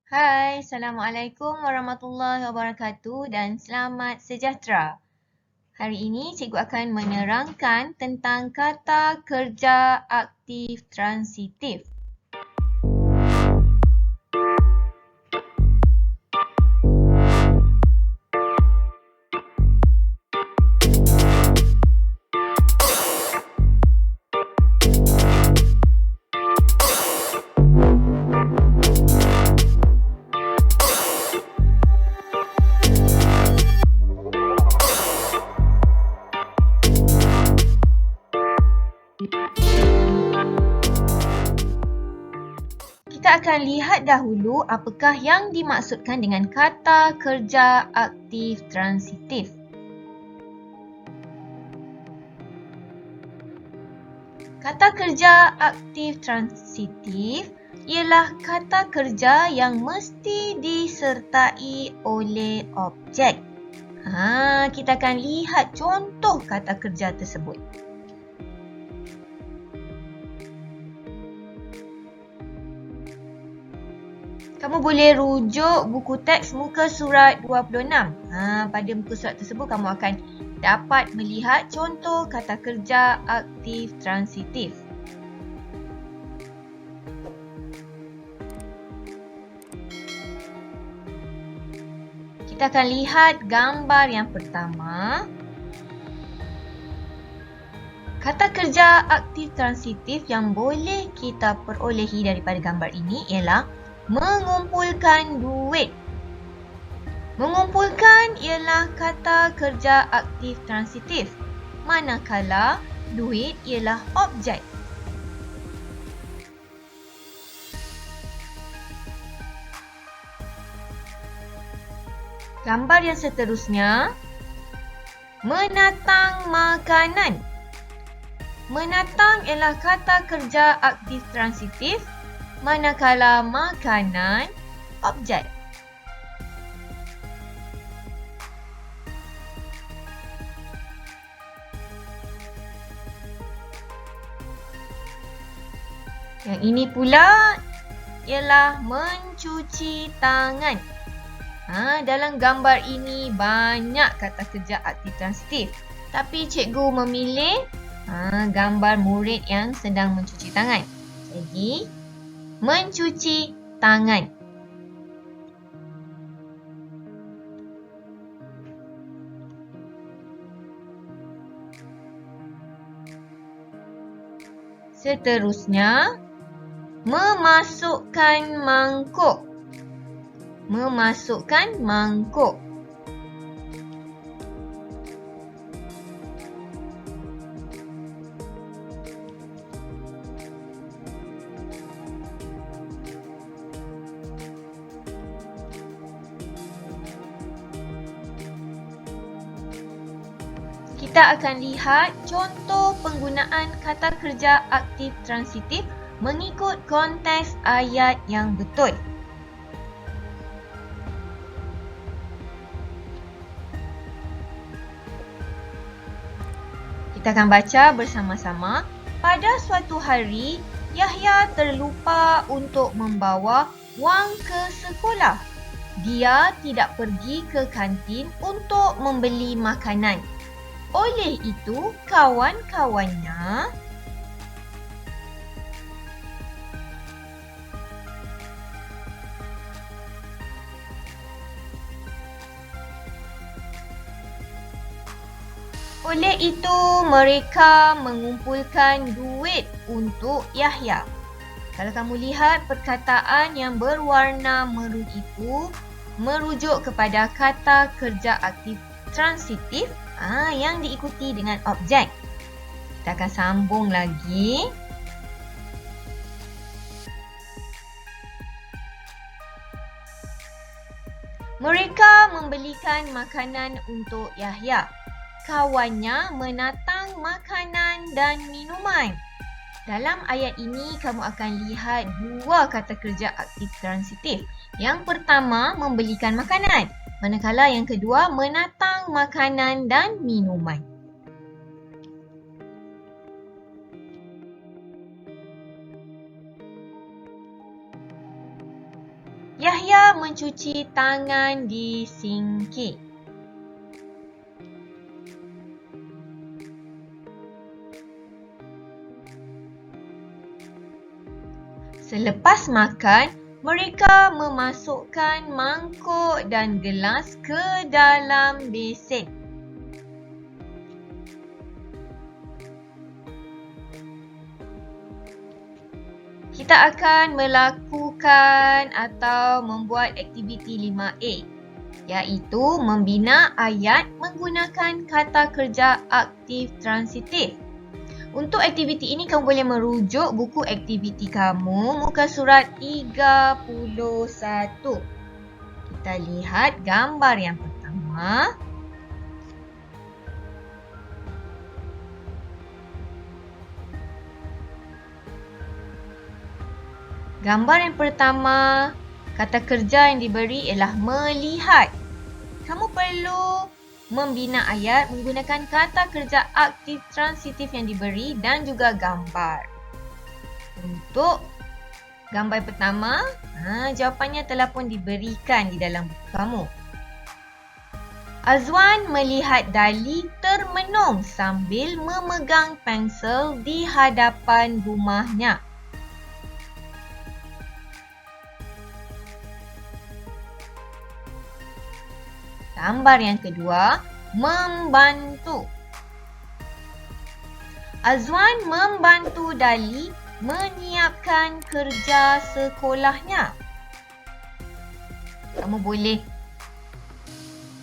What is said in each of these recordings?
Hai, Assalamualaikum warahmatullahi wabarakatuh dan selamat sejahtera. Hari ini cikgu akan menerangkan tentang kata kerja aktif transitif. Kita akan lihat dahulu apakah yang dimaksudkan dengan kata kerja aktif transitif. Kata kerja aktif transitif ialah kata kerja yang mesti disertai oleh objek. Kita akan lihat contoh kata kerja tersebut. Kamu boleh rujuk buku teks muka surat 26. Pada muka surat tersebut kamu akan dapat melihat contoh kata kerja aktif transitif. Kita akan lihat gambar yang pertama. Kata kerja aktif transitif yang boleh kita perolehi daripada gambar ini ialah mengumpulkan duit. Mengumpulkan ialah kata kerja aktif transitif, manakala duit ialah objek. Gambar yang seterusnya, menatang makanan. Menatang ialah kata kerja aktif transitif, manakala makanan objek. Yang ini pula ialah mencuci tangan. Dalam gambar ini banyak kata kerja aktif transitif. Tapi cikgu memilih gambar murid yang sedang mencuci tangan. Jadi, mencuci tangan. Seterusnya, memasukkan mangkuk. Memasukkan mangkuk. Kita akan lihat contoh penggunaan kata kerja aktif transitif mengikut konteks ayat yang betul. Kita akan baca bersama-sama. Pada suatu hari, Yahya terlupa untuk membawa wang ke sekolah. Dia tidak pergi ke kantin untuk membeli makanan. Oleh itu, kawan-kawannya mereka mengumpulkan duit untuk Yahya. Kalau kamu lihat perkataan yang berwarna merun itu merujuk kepada kata kerja aktif transitif yang diikuti dengan objek. Kita akan sambung lagi. Mereka membelikan makanan untuk Yahya. Kawannya menatang makanan dan minuman. Dalam ayat ini, kamu akan lihat dua kata kerja aktif transitif. Yang pertama, membelikan makanan. Manakala yang kedua, menatang makanan dan minuman. Yahya mencuci tangan di sinki. Selepas makan, mereka memasukkan mangkuk dan gelas ke dalam besen. Kita akan melakukan atau membuat aktiviti 5A, iaitu membina ayat menggunakan kata kerja aktif transitif. Untuk aktiviti ini, kamu boleh merujuk buku aktiviti kamu, muka surat 31. Kita lihat gambar yang pertama. Gambar yang pertama, kata kerja yang diberi ialah melihat. Kamu perlu membina ayat menggunakan kata kerja aktif transitif yang diberi dan juga gambar. Untuk gambar pertama, jawapannya telah pun diberikan di dalam buku kamu. Azwan melihat Dali termenung sambil memegang pensel di hadapan rumahnya. Gambar yang kedua, membantu. Azwan membantu Dali menyiapkan kerja sekolahnya. Kamu boleh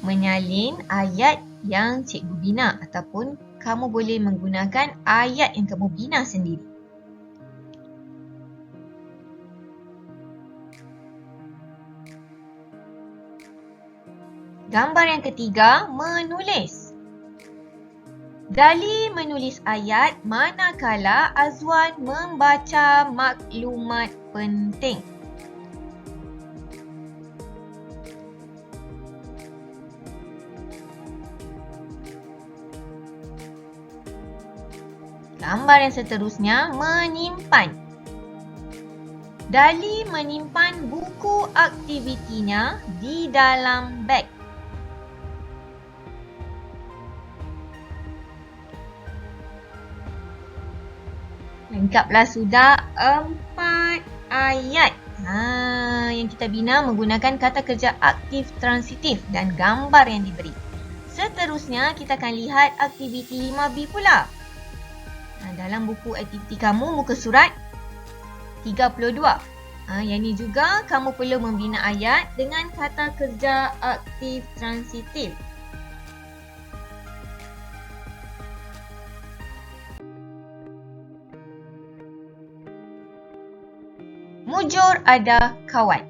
menyalin ayat yang cikgu bina ataupun kamu boleh menggunakan ayat yang kamu bina sendiri. Gambar yang ketiga, menulis. Dali menulis ayat manakala Azwan membaca maklumat penting. Gambar yang seterusnya, menyimpan. Dali menyimpan buku aktivitinya di dalam beg. Lengkaplah sudah 4 ayat yang kita bina menggunakan kata kerja aktif transitif dan gambar yang diberi. Seterusnya kita akan lihat aktiviti 5B pula. Dalam buku aktiviti kamu muka surat 32. Yang ni juga kamu perlu membina ayat dengan kata kerja aktif transitif. Mujur ada kawan.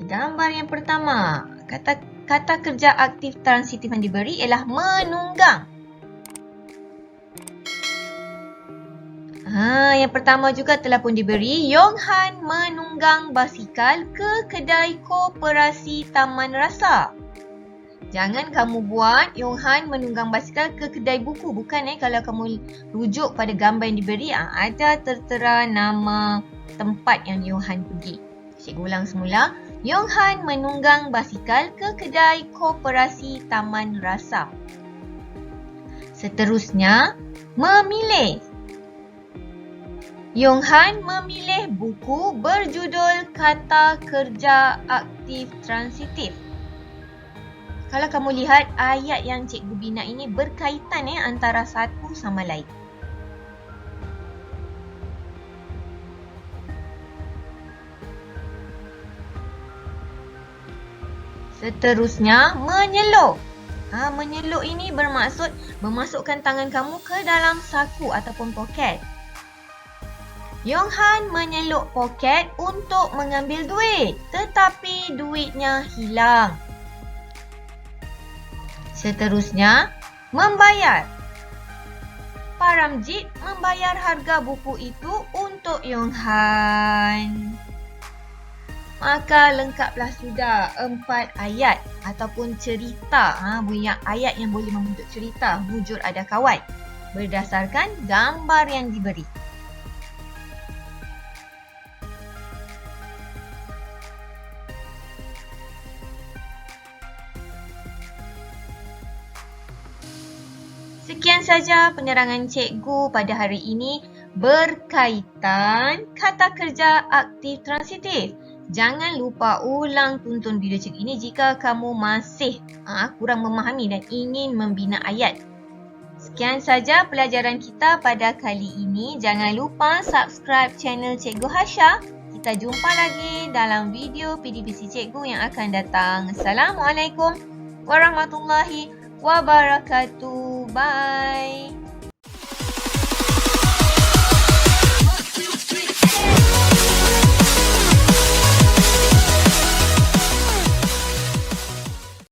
Gambar yang pertama, kata kerja aktif transitif yang diberi ialah menunggang. Yang pertama juga telah pun diberi, Yong Han menunggang basikal ke kedai koperasi Taman Rasa. Jangan kamu buat Yong Han menunggang basikal ke kedai buku. Bukan kalau kamu rujuk pada gambar yang diberi, ada tertera nama tempat yang Yong Han pergi. Cikgu ulang semula. Yong Han menunggang basikal ke kedai koperasi Taman Rasa. Seterusnya, memilih. Yong Han memilih buku berjudul Kata Kerja Aktif Transitif. Kalau kamu lihat ayat yang cikgu bina ini berkaitan antara satu sama lain. Seterusnya, menyeluk. Menyeluk ini bermaksud memasukkan tangan kamu ke dalam saku ataupun poket. Yong Han menyeluk poket untuk mengambil duit, tetapi duitnya hilang. Seterusnya, membayar. Paramjit membayar harga buku itu untuk Yong Han. Maka lengkaplah sudah 4 ayat ataupun cerita. Ayat yang boleh membentuk cerita, Mujur Ada Kawan, berdasarkan gambar yang diberi. Sekian saja penerangan cikgu pada hari ini berkaitan kata kerja aktif transitif. Jangan lupa ulang tonton video cikgu ini jika kamu masih kurang memahami dan ingin membina ayat. Sekian saja pelajaran kita pada kali ini. Jangan lupa subscribe channel Cikgu Hasha. Kita jumpa lagi dalam video PDPC Cikgu yang akan datang. Assalamualaikum warahmatullahi wabarakatuh. Bye.